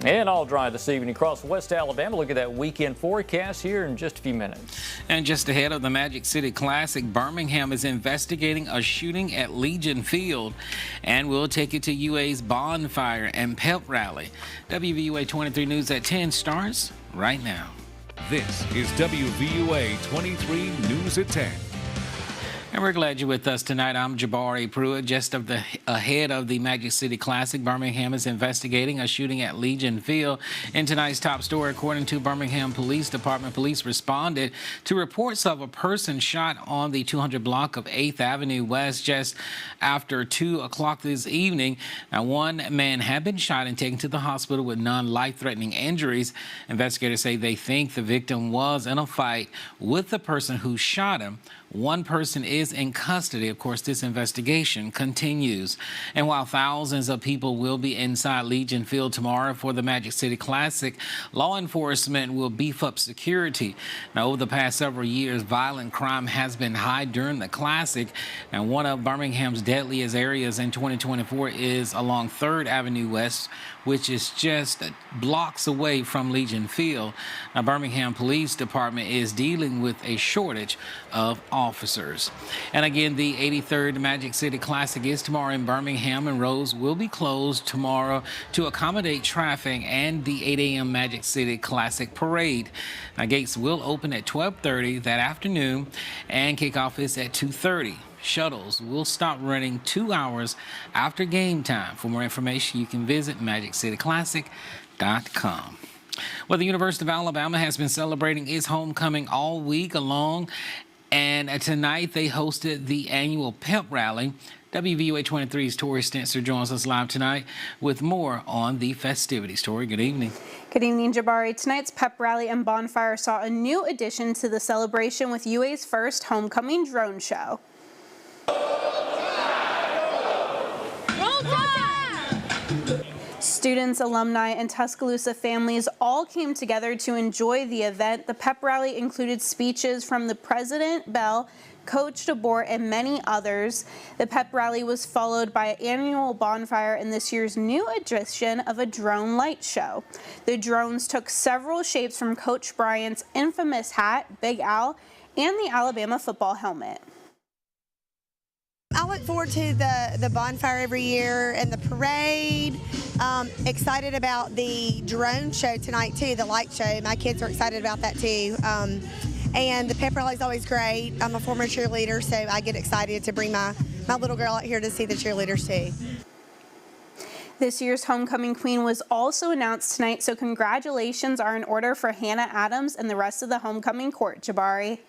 And all dry this evening across West Alabama. Look at that weekend forecast here in just a few minutes. And just ahead of the Magic City Classic, Birmingham is investigating a shooting at Legion Field. And we'll take you to UA's bonfire and pep rally. WVUA 23 News at 10 starts right now. This is WVUA 23 News at 10. And we're glad you're with us tonight. I'm Jabari Pruitt. Just ahead of the Magic City Classic, Birmingham is investigating a shooting at Legion Field. In tonight's top story, according to Birmingham Police Department, police responded to reports of a person shot on the 200 block of 8th Avenue West just after 2 o'clock this evening. Now, one man had been shot and taken to the hospital with non-life-threatening injuries. Investigators say they think the victim was in a fight with the person who shot him. One person is in custody. Of course, this investigation continues. And while thousands of people will be inside Legion Field tomorrow for the Magic City Classic, law enforcement will beef up security. Now, over the past several years, violent crime has been high during the Classic. And one of Birmingham's deadliest areas in 2024 is along 3rd Avenue West, which is just blocks away from Legion Field. Now, Birmingham Police Department is dealing with a shortage of officers. And again, the 83rd Magic City Classic is tomorrow in Birmingham, and roads will be closed tomorrow to accommodate traffic and the 8 a.m. Magic City Classic Parade. Now, gates will open at 12:30 that afternoon, and kickoff is at 2:30. Shuttles will stop running 2 hours after game time. For more information, you can visit MagicCityClassic.com. Well, the University of Alabama has been celebrating its homecoming all week long, and tonight they hosted the annual pep rally. WVUA 23's Tori Stentzer joins us live tonight with more on the festivities. Tori, good evening. Good evening, Jabari. Tonight's pep rally and bonfire saw a new addition to the celebration with UA's first homecoming drone show. Students, alumni, and Tuscaloosa families all came together to enjoy the event. The pep rally included speeches from the President, Bell, Coach DeBoer, and many others. The pep rally was followed by an annual bonfire and this year's new addition of a drone light show. The drones took several shapes from Coach Bryant's infamous hat, Big Al, and the Alabama football helmet. I look forward to the bonfire every year and the parade. Excited about the drone show tonight too, the light show. My kids are excited about that too. And the pep rally is always great. I'm a former cheerleader, so I get excited to bring my little girl out here to see the cheerleaders too. This year's homecoming queen was also announced tonight, so congratulations are in order for Hannah Adams and the rest of the homecoming court. Jabari.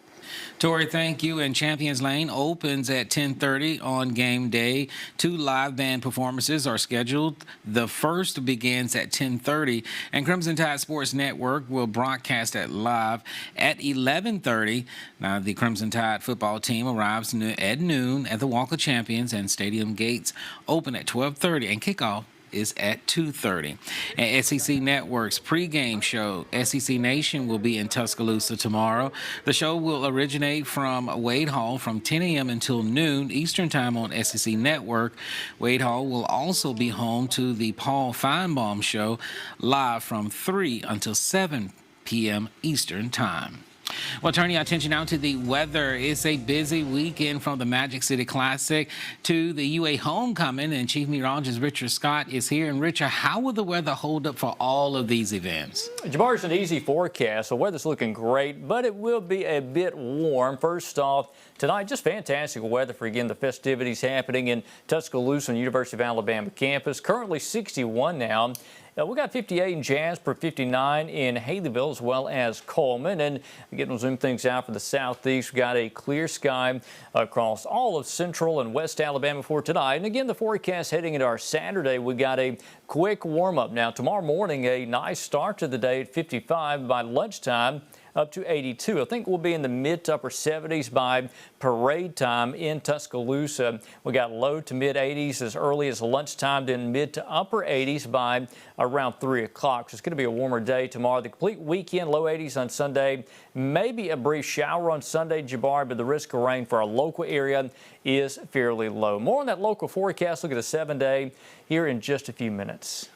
Tori, thank you. And Champions Lane opens at 10:30 on game day. 2 live band performances are scheduled. The first begins at 10:30, and Crimson Tide Sports Network will broadcast it live at 11:30. Now, the Crimson Tide football team arrives at noon at the Walk of Champions, and stadium gates open at 12:30, and kickoff is at 2:30. And SEC Network's pregame show, SEC Nation, will be in Tuscaloosa tomorrow. The show will originate from Wade Hall from 10 a.m. until noon Eastern Time on SEC Network. Wade Hall will also be home to the Paul Feinbaum Show live from 3 until 7 p.m. Eastern Time. Well, turning our attention now to the weather. It's a busy weekend from the Magic City Classic to the UA homecoming, and Chief Meteorologist Richard Scott is here. And Richard, how will the weather hold up for all of these events? Jabari's an easy forecast. The weather's looking great, but it will be a bit warm. First off, tonight, just fantastic weather for, again, the festivities happening in Tuscaloosa on the University of Alabama campus. Currently 61 now. We got 58 in Jasper, 59 in Haleyville, as well as Coleman. And again, we'll zoom things out for the southeast. We've got a clear sky across all of central and west Alabama for tonight. And again, the forecast heading into our Saturday, we got a quick warm-up. Now, tomorrow morning, a nice start to the day at 55. By lunchtime, up to 82. I think we'll be in the mid to upper 70s by parade time in Tuscaloosa. We got low to mid 80s as early as lunchtime, then mid to upper 80s by around 3 o'clock. So it's going to be a warmer day tomorrow. The complete weekend, low 80s on Sunday. Maybe a brief shower on Sunday, Jabari, but the risk of rain for our local area is fairly low. More on that local forecast. Look at the 7-day here in just a few minutes.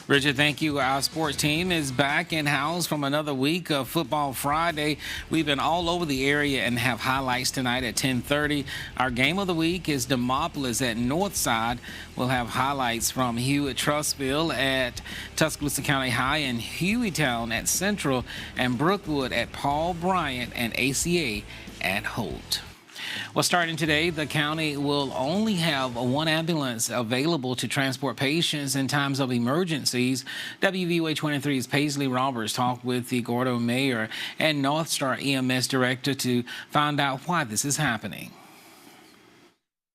Richard, thank you. Our sports team is back in-house from another week of Football Friday. We've been all over the area and have highlights tonight at 10:30. Our game of the week is Demopolis at Northside. We'll have highlights from Hewitt Trussville at Tuscaloosa County High and Hueytown at Central and Brookwood at Paul Bryant and ACA at Holt. Well, starting today, the county will only have one ambulance available to transport patients in times of emergencies. WVUA 23's Paisley Roberts talked with the Gordo mayor and North Star EMS director to find out why this is happening.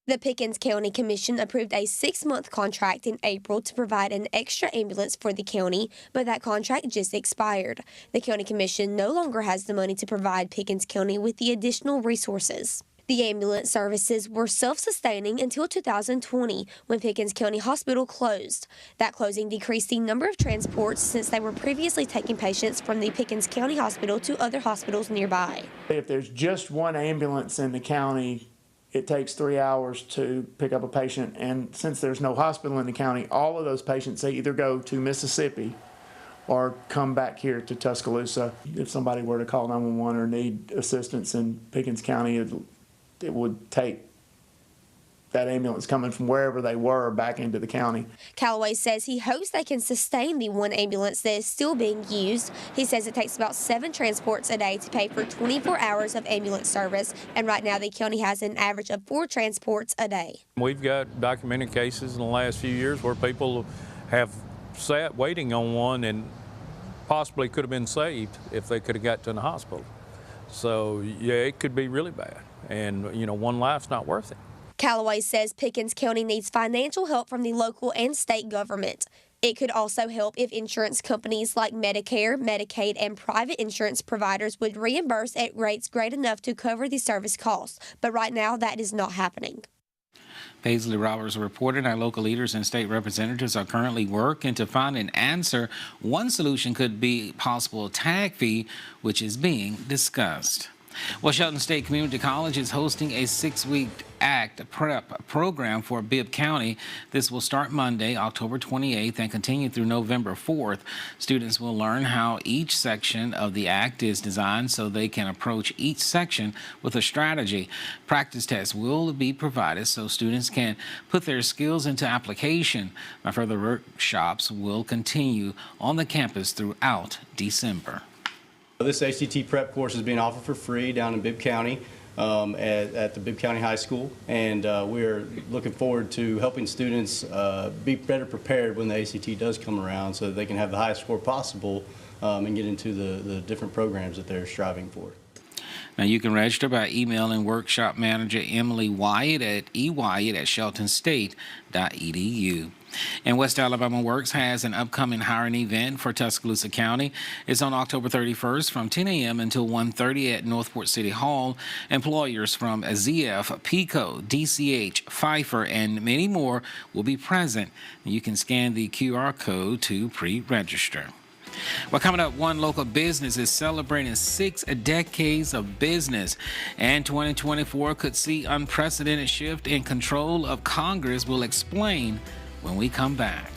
The Pickens County Commission approved a 6-month contract in April to provide an extra ambulance for the county, but that contract just expired. The County Commission no longer has the money to provide Pickens County with the additional resources. The ambulance services were self-sustaining until 2020 when Pickens County Hospital closed. That closing decreased the number of transports since they were previously taking patients from the Pickens County Hospital to other hospitals nearby. If there's just one ambulance in the county, it takes 3 hours to pick up a patient, and since there's no hospital in the county, all of those patients, they either go to Mississippi or come back here to Tuscaloosa. If somebody were to call 911 or need assistance in Pickens County, it would take that ambulance coming from wherever they were back into the county. Callaway says he hopes they can sustain the one ambulance that is still being used. He says it takes about 7 transports a day to pay for 24 hours of ambulance service, and right now the county has an average of 4 transports a day. We've got documented cases in the last few years where people have sat waiting on one and possibly could have been saved if they could have got to the hospital. So yeah, it could be really bad. And, you know, one life's not worth it. Callaway says Pickens County needs financial help from the local and state government. It could also help if insurance companies like Medicare, Medicaid, and private insurance providers would reimburse at rates great enough to cover the service costs. But right now, that is not happening. Paisley Roberts reported our local leaders and state representatives are currently working to find an answer. One solution could be possible tag fee, which is being discussed. Well, Shelton State Community College is hosting a 6-week ACT prep program for Bibb County. This will start Monday, October 28th, and continue through November 4th. Students will learn how each section of the ACT is designed so they can approach each section with a strategy. Practice tests will be provided so students can put their skills into application. Further workshops will continue on the campus throughout December. This ACT prep course is being offered for free down in Bibb County at the Bibb County High School, and we're looking forward to helping students be better prepared when the ACT does come around so that they can have the highest score possible and get into the different programs that they're striving for. Now, you can register by emailing workshop manager Emily Wyatt at ewyatt@sheltonstate.edu. And West Alabama Works has an upcoming hiring event for Tuscaloosa County. It's on October 31st from 10 a.m. until 1:30 at Northport City Hall. Employers from ZF, PICO, DCH, Pfeiffer, and many more will be present. You can scan the QR code to pre-register. Well, coming up, one local business is celebrating 6 decades of business, and 2024 could see unprecedented shift in control of Congress. We'll explain when we come back.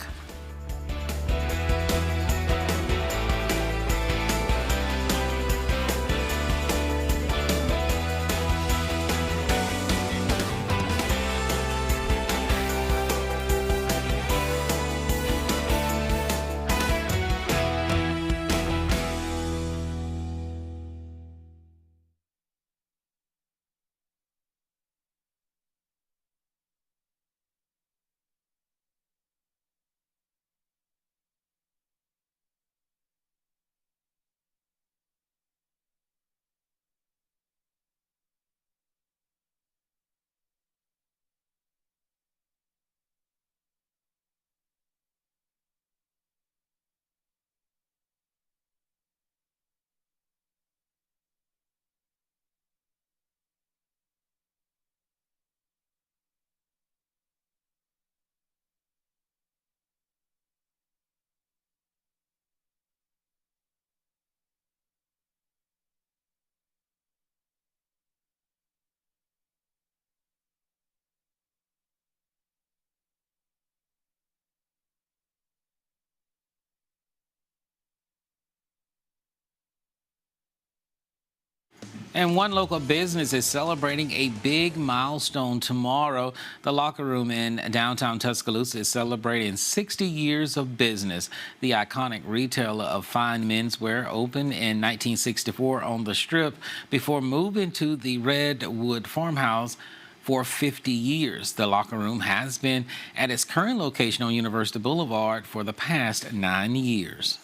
And one local business is celebrating a big milestone tomorrow. The Locker Room in downtown Tuscaloosa is celebrating 60 years of business. The iconic retailer of fine menswear opened in 1964 on the Strip before moving to the Redwood Farmhouse for 50 years. The Locker Room has been at its current location on University Boulevard for the past 9 years.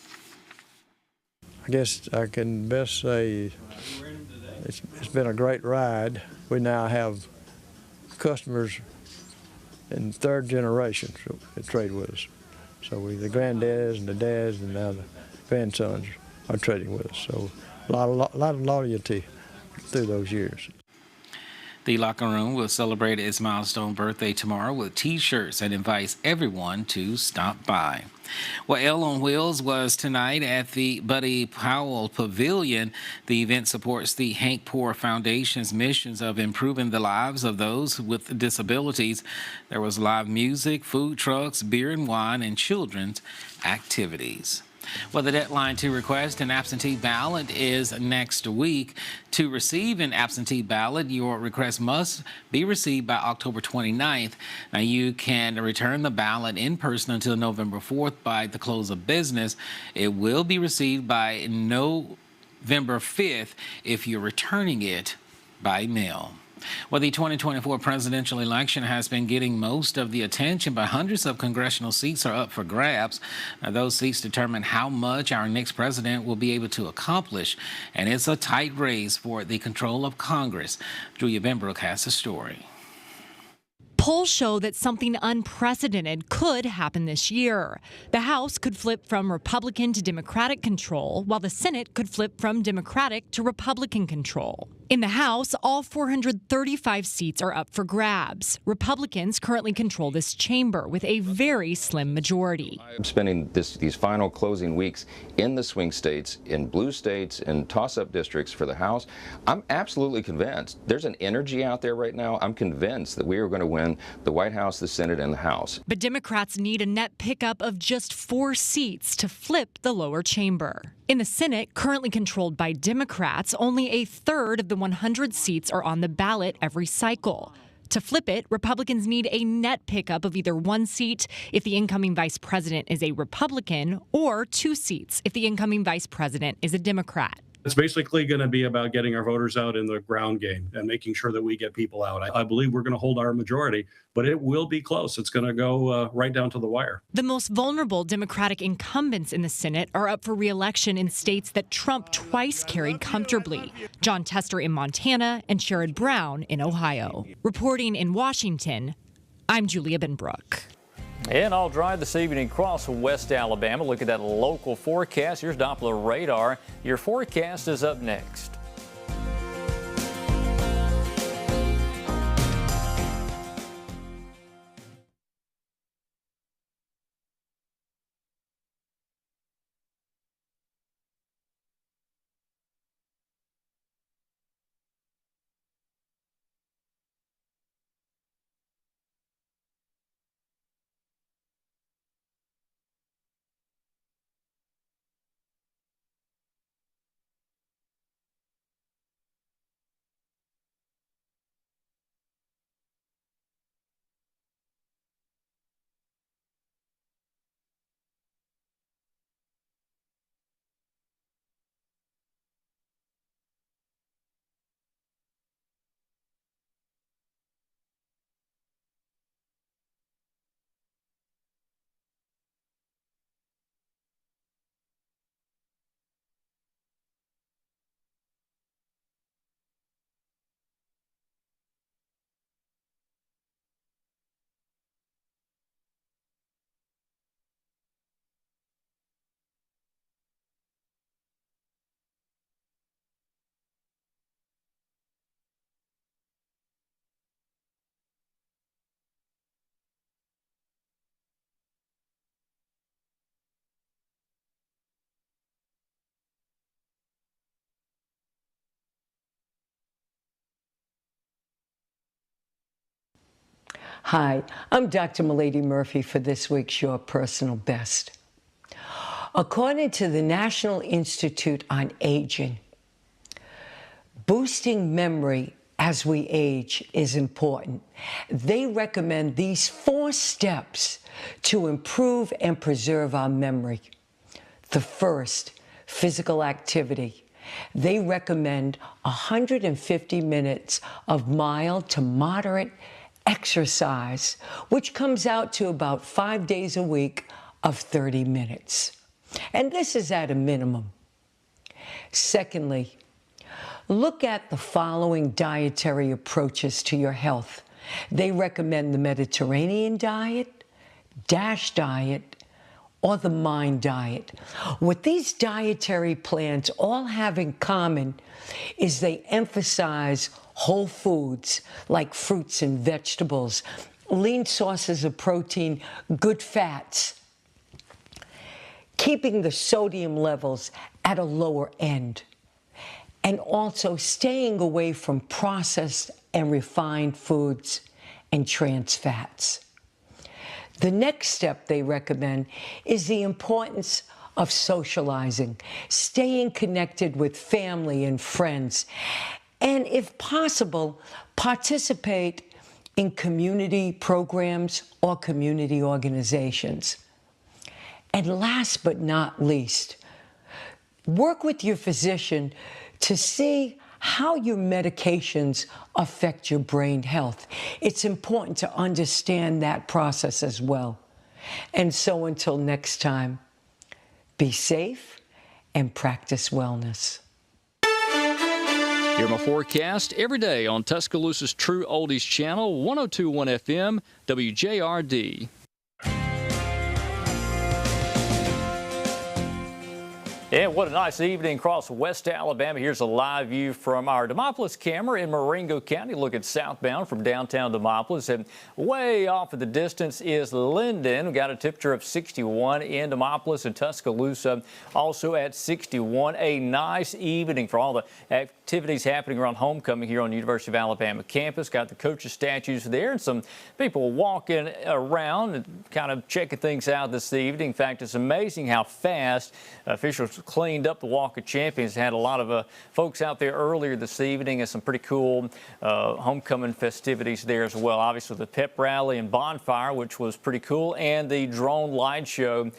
I guess I can best say it's been a great ride. We now have customers in third generation that trade with us. So the granddads and the dads and now the grandsons are trading with us. So a lot of loyalty through those years. The Locker Room will celebrate its milestone birthday tomorrow with T-shirts and invites everyone to stop by. Well, Elle on Wheels was tonight at the Buddy Powell Pavilion. The event supports the Hank Poor Foundation's missions of improving the lives of those with disabilities. There was live music, food trucks, beer and wine, and children's activities. Well, the deadline to request an absentee ballot is next week. To receive an absentee ballot, your request must be received by October 29th. Now, you can return the ballot in person until November 4th by the close of business. It will be received by November 5th if you're returning it by mail. Well, the 2024 presidential election has been getting most of the attention, but hundreds of congressional seats are up for grabs. Now, those seats determine how much our next president will be able to accomplish, and it's a tight race for the control of Congress. Julia Benbrook has the story. Polls show that something unprecedented could happen this year. The House could flip from Republican to Democratic control, while the Senate could flip from Democratic to Republican control. In the House, all 435 seats are up for grabs. Republicans currently control this chamber with a very slim majority. I'm spending these final closing weeks in the swing states, in blue states, in toss-up districts for the House. I'm absolutely convinced. There's an energy out there right now. I'm convinced that we are going to win the White House, the Senate, and the House. But Democrats need a net pickup of just 4 seats to flip the lower chamber. In the Senate, currently controlled by Democrats, only a third of the 100 seats are on the ballot every cycle. To flip it, Republicans need a net pickup of either 1 seat if the incoming vice president is a Republican, or 2 seats if the incoming vice president is a Democrat. It's basically going to be about getting our voters out in the ground game and making sure that we get people out. I believe we're going to hold our majority, but it will be close. It's going to go right down to the wire. The most vulnerable Democratic incumbents in the Senate are up for re-election in states that Trump twice carried comfortably. John Tester in Montana and Sherrod Brown in Ohio. Reporting in Washington, I'm Julia Benbrook. And all dry this evening across West Alabama. Look at that local forecast. Here's Doppler radar. Your forecast is up next. Hi, I'm Dr. Milady Murphy for this week's Your Personal Best. According to the National Institute on Aging, Boosting memory as we age is important. They recommend these 4 steps to improve and preserve our memory. The first, physical activity. They recommend 150 minutes of mild to moderate exercise, which comes out to about 5 days a week of 30 minutes. And this is at a minimum. Secondly, look at the following dietary approaches to your health. They recommend the Mediterranean diet, DASH diet, or the MIND diet. What these dietary plans all have in common is they emphasize whole foods like fruits and vegetables, lean sources of protein, good fats, keeping the sodium levels at a lower end, and also staying away from processed and refined foods and trans fats. The next step they recommend is the importance of socializing, staying connected with family and friends, and if possible, participate in community programs or community organizations. And last but not least, work with your physician to see how your medications affect your brain health. It's important to understand that process as well. And so until next time, be safe and practice wellness. Hear my forecast every day on Tuscaloosa's True Oldies channel, 102.1 FM, WJRD. And what a nice evening across West Alabama. Here's a live view from our Demopolis camera in Marengo County, looking southbound from downtown Demopolis. And way off in the distance is Linden. We got a temperature of 61 in Demopolis, and Tuscaloosa also at 61. A nice evening for all the activities happening around homecoming here on the University of Alabama campus. Got the coaches' statues there and some people walking around and kind of checking things out this evening. In fact, it's amazing how fast officials cleaned up the Walk of Champions. Had a lot of folks out there earlier this evening and some pretty cool homecoming festivities there as well. Obviously the pep rally and bonfire, which was pretty cool, and the drone light show.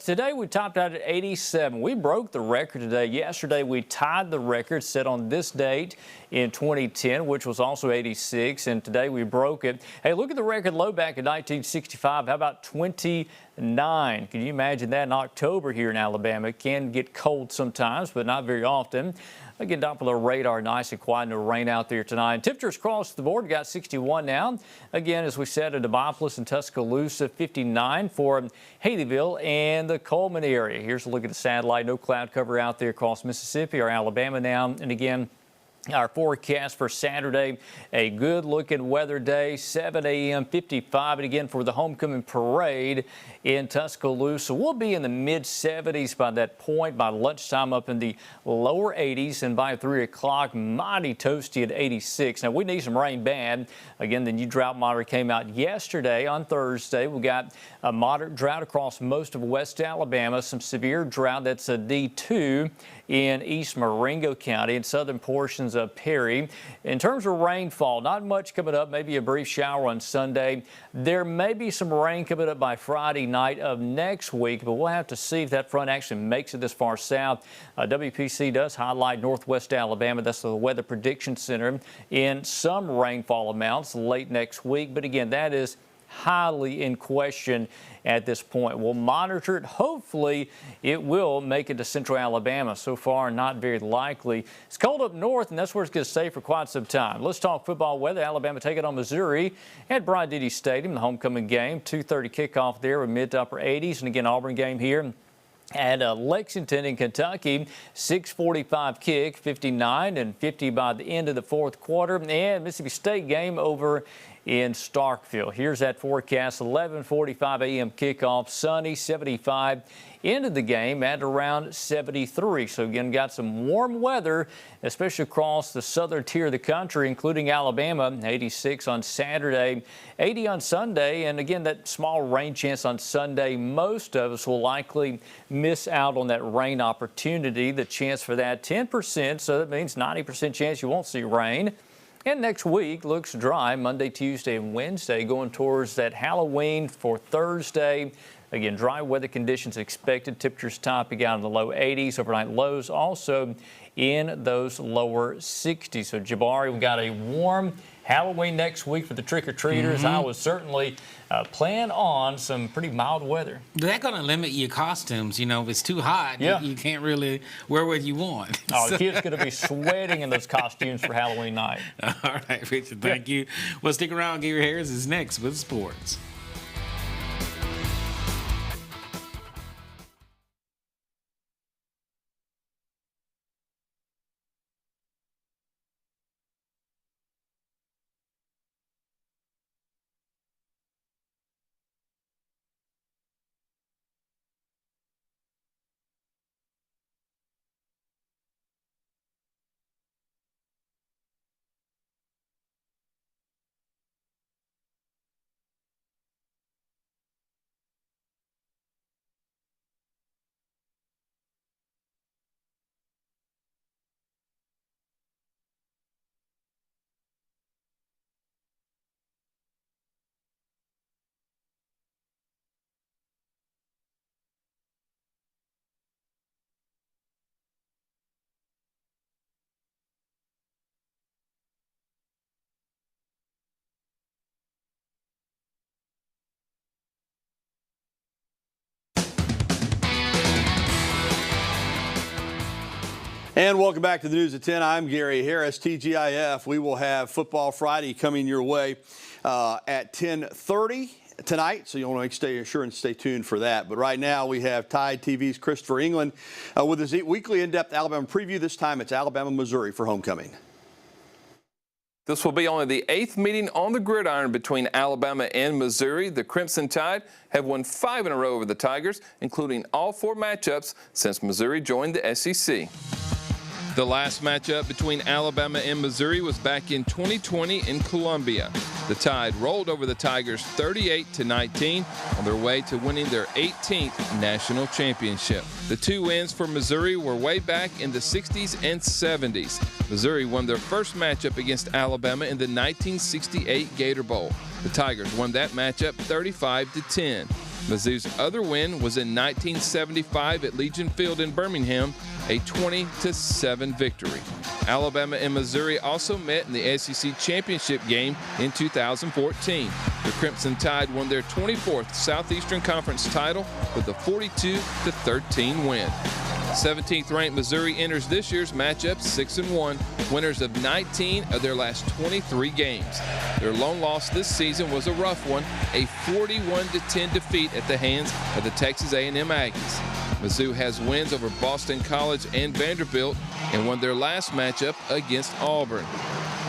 Today we topped out at 87. We broke the record today. Yesterday we tied the record set on this date in 2010, which was also 86, and today we broke it. Hey, look at the record low back in 1965. How about 29? Can you imagine that in October here in Alabama? It can get cold sometimes, but not very often. Again, Doppler radar, nice and quiet, no rain out there tonight. Temperatures across the board, got 61 now. Again, as we said, in Demopolis and Tuscaloosa, 59 for Haleyville and the Coleman area. Here's a look at the satellite. No cloud cover out there across Mississippi or Alabama now. And again, our forecast for Saturday, a good-looking weather day, 7 a.m., 55. And again, for the homecoming parade in Tuscaloosa, we'll be in the mid-70s by that point. By lunchtime, up in the lower 80s. And by 3 o'clock, mighty toasty at 86. Now, we need some rain bad. Again, the new drought monitor came out yesterday on Thursday. We got a moderate drought across most of West Alabama. Some severe drought. That's a D2 in East Marengo County and southern portions of Perry. In terms of rainfall, not much coming up, maybe a brief shower on Sunday. There may be some rain coming up by Friday night of next week, but we'll have to see if that front actually makes it this far south. WPC does highlight northwest Alabama, that's the Weather Prediction Center, in some rainfall amounts late next week. But again, that is highly in question at this point. We'll monitor it. Hopefully it will make it to central Alabama. So far, not very likely. It's cold up north, and that's where it's going to stay for quite some time. Let's talk football weather. Alabama taking on Missouri at Bryant-Denny Stadium, the homecoming game. 2:30 kickoff there with mid to upper 80s. And again, Auburn game here at Lexington in Kentucky, 6:45 kick, 59 and 50 by the end of the fourth quarter. And Mississippi State game over in Starkville. Here's that forecast. 11:45 a.m. kickoff, sunny, 75. Ended the game at around 73. So again, got some warm weather, especially across the southern tier of the country, including Alabama. 86 on Saturday, 80 on Sunday. And again, that small rain chance on Sunday. Most of us will likely miss out on that rain opportunity. The chance for that 10%. So that means 90% chance you won't see rain. And next week looks dry Monday, Tuesday, and Wednesday, going towards that Halloween for Thursday. Again, dry weather conditions expected. Temperatures topping out in the low 80s. Overnight lows also in those lower 60s. So, Jabari, we've got a warm Halloween next week for the trick-or-treaters. I would certainly plan on some pretty mild weather. They're going to limit your costumes. You know, if it's too hot, you can't really wear what you want. Oh, the kids going to be sweating in those costumes for Halloween night. All right, Richard, thank you. Well, stick around. Gary Harris is next with sports. And welcome back to the News at 10. I'm Gary Harris, TGIF. We will have Football Friday coming your way at 10:30 tonight, so you'll want to stay tuned for that. But right now we have Tide TV's Christopher England with his weekly in-depth Alabama preview. This time it's Alabama, Missouri for homecoming. This will be only the 8th meeting on the gridiron between Alabama and Missouri. The Crimson Tide have won 5 in a row over the Tigers, including all 4 matchups since Missouri joined the SEC. The last matchup between Alabama and Missouri was back in 2020 in Columbia. The Tide rolled over the Tigers 38-19 on their way to winning their 18th national championship. The 2 wins for Missouri were way back in the 60s and 70s. Missouri won their first matchup against Alabama in the 1968 Gator Bowl. The Tigers won that matchup 35-10. Mizzou's other win was in 1975 at Legion Field in Birmingham, a 20-7 victory. Alabama and Missouri also met in the SEC championship game in 2014. The Crimson Tide won their 24th Southeastern Conference title with a 42-13 win. 17th ranked Missouri enters this year's matchup 6-1, winners of 19 of their last 23 games. Their lone loss this season was a rough one, a 41-10 defeat at the hands of the Texas A&M Aggies. Mizzou has wins over Boston College and Vanderbilt and won their last matchup against Auburn.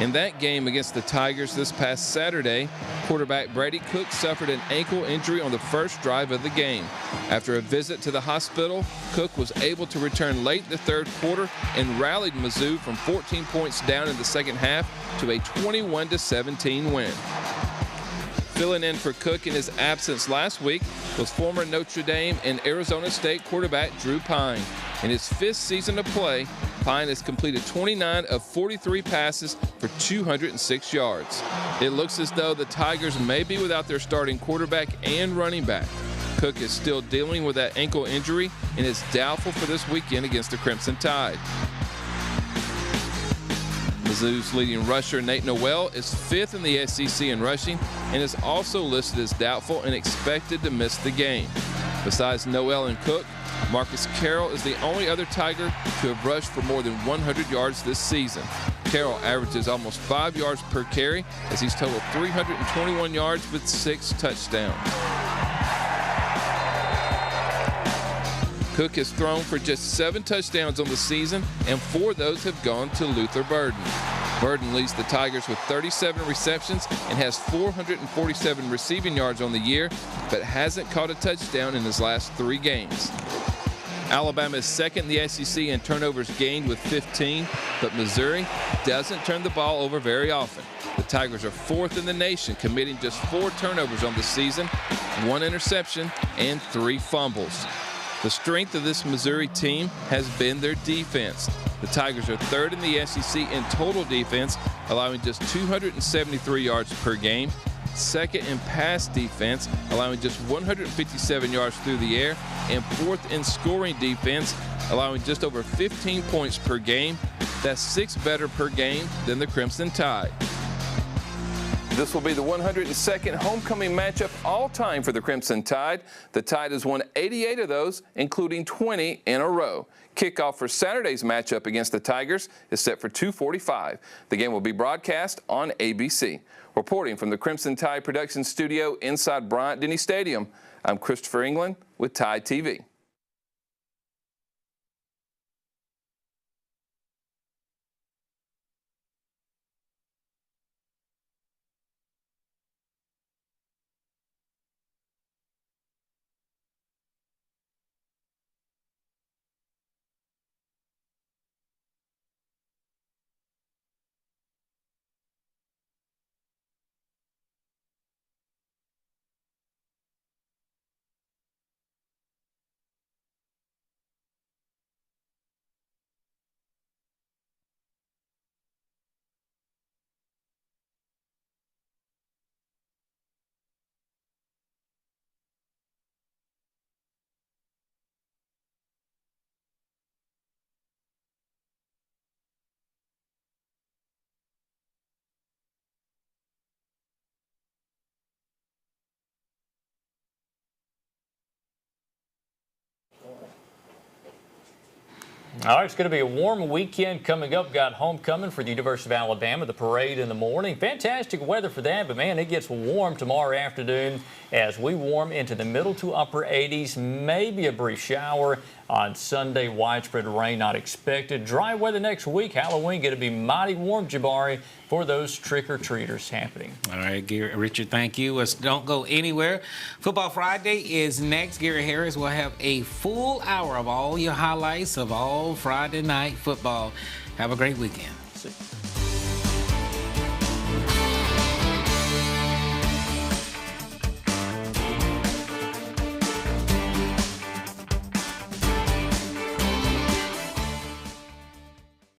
In that game against the Tigers this past Saturday, quarterback Brady Cook suffered an ankle injury on the first drive of the game. After a visit to the hospital, Cook was able to return late in the third quarter and rallied Mizzou from 14 points down in the second half to a 21-17 win. Filling in for Cook in his absence last week was former Notre Dame and Arizona State quarterback Drew Pine. In his 5th season of play, Pine has completed 29 of 43 passes for 206 yards. It looks as though the Tigers may be without their starting quarterback and running back. Cook is still dealing with that ankle injury and is doubtful for this weekend against the Crimson Tide. Mizzou's leading rusher Nate Noel is 5th in the SEC in rushing and is also listed as doubtful and expected to miss the game. Besides Noel and Cook, Marcus Carroll is the only other Tiger to have rushed for more than 100 yards this season. Carroll averages almost 5 yards per carry as he's totaled 321 yards with 6 touchdowns. Cook has thrown for just 7 touchdowns on the season, and 4 of those have gone to Luther Burden. Burden leads the Tigers with 37 receptions and has 447 receiving yards on the year, but hasn't caught a touchdown in his last 3 games. Alabama is second in the SEC in turnovers gained with 15, but Missouri doesn't turn the ball over very often. The Tigers are 4th in the nation, committing just 4 turnovers on the season, 1 interception, and 3 fumbles. The strength of this Missouri team has been their defense. The Tigers are 3rd in the SEC in total defense, allowing just 273 yards per game. 2nd in pass defense, allowing just 157 yards through the air, and 4th in scoring defense, allowing just over 15 points per game. That's 6 better per game than the Crimson Tide. This will be the 102nd homecoming matchup all time for the Crimson Tide. The Tide has won 88 of those, including 20 in a row. Kickoff for Saturday's matchup against the Tigers is set for 2:45. The game will be broadcast on ABC. Reporting from the Crimson Tide production studio inside Bryant-Denny Stadium, I'm Christopher England with Tide TV. All right, it's going to be a warm weekend coming up. Got homecoming for the University of Alabama, the parade in the morning. Fantastic weather for that, but man, it gets warm tomorrow afternoon as we warm into the middle to upper 80s. Maybe a brief shower on Sunday. Widespread rain not expected. Dry weather next week. Halloween going to be mighty warm, Jabari, for those trick-or-treaters happening. All right, Gary, Richard, thank you. Don't go anywhere. Football Friday is next. Gary Harris will have a full hour of all your highlights of all Friday night football. Have a great weekend. See you.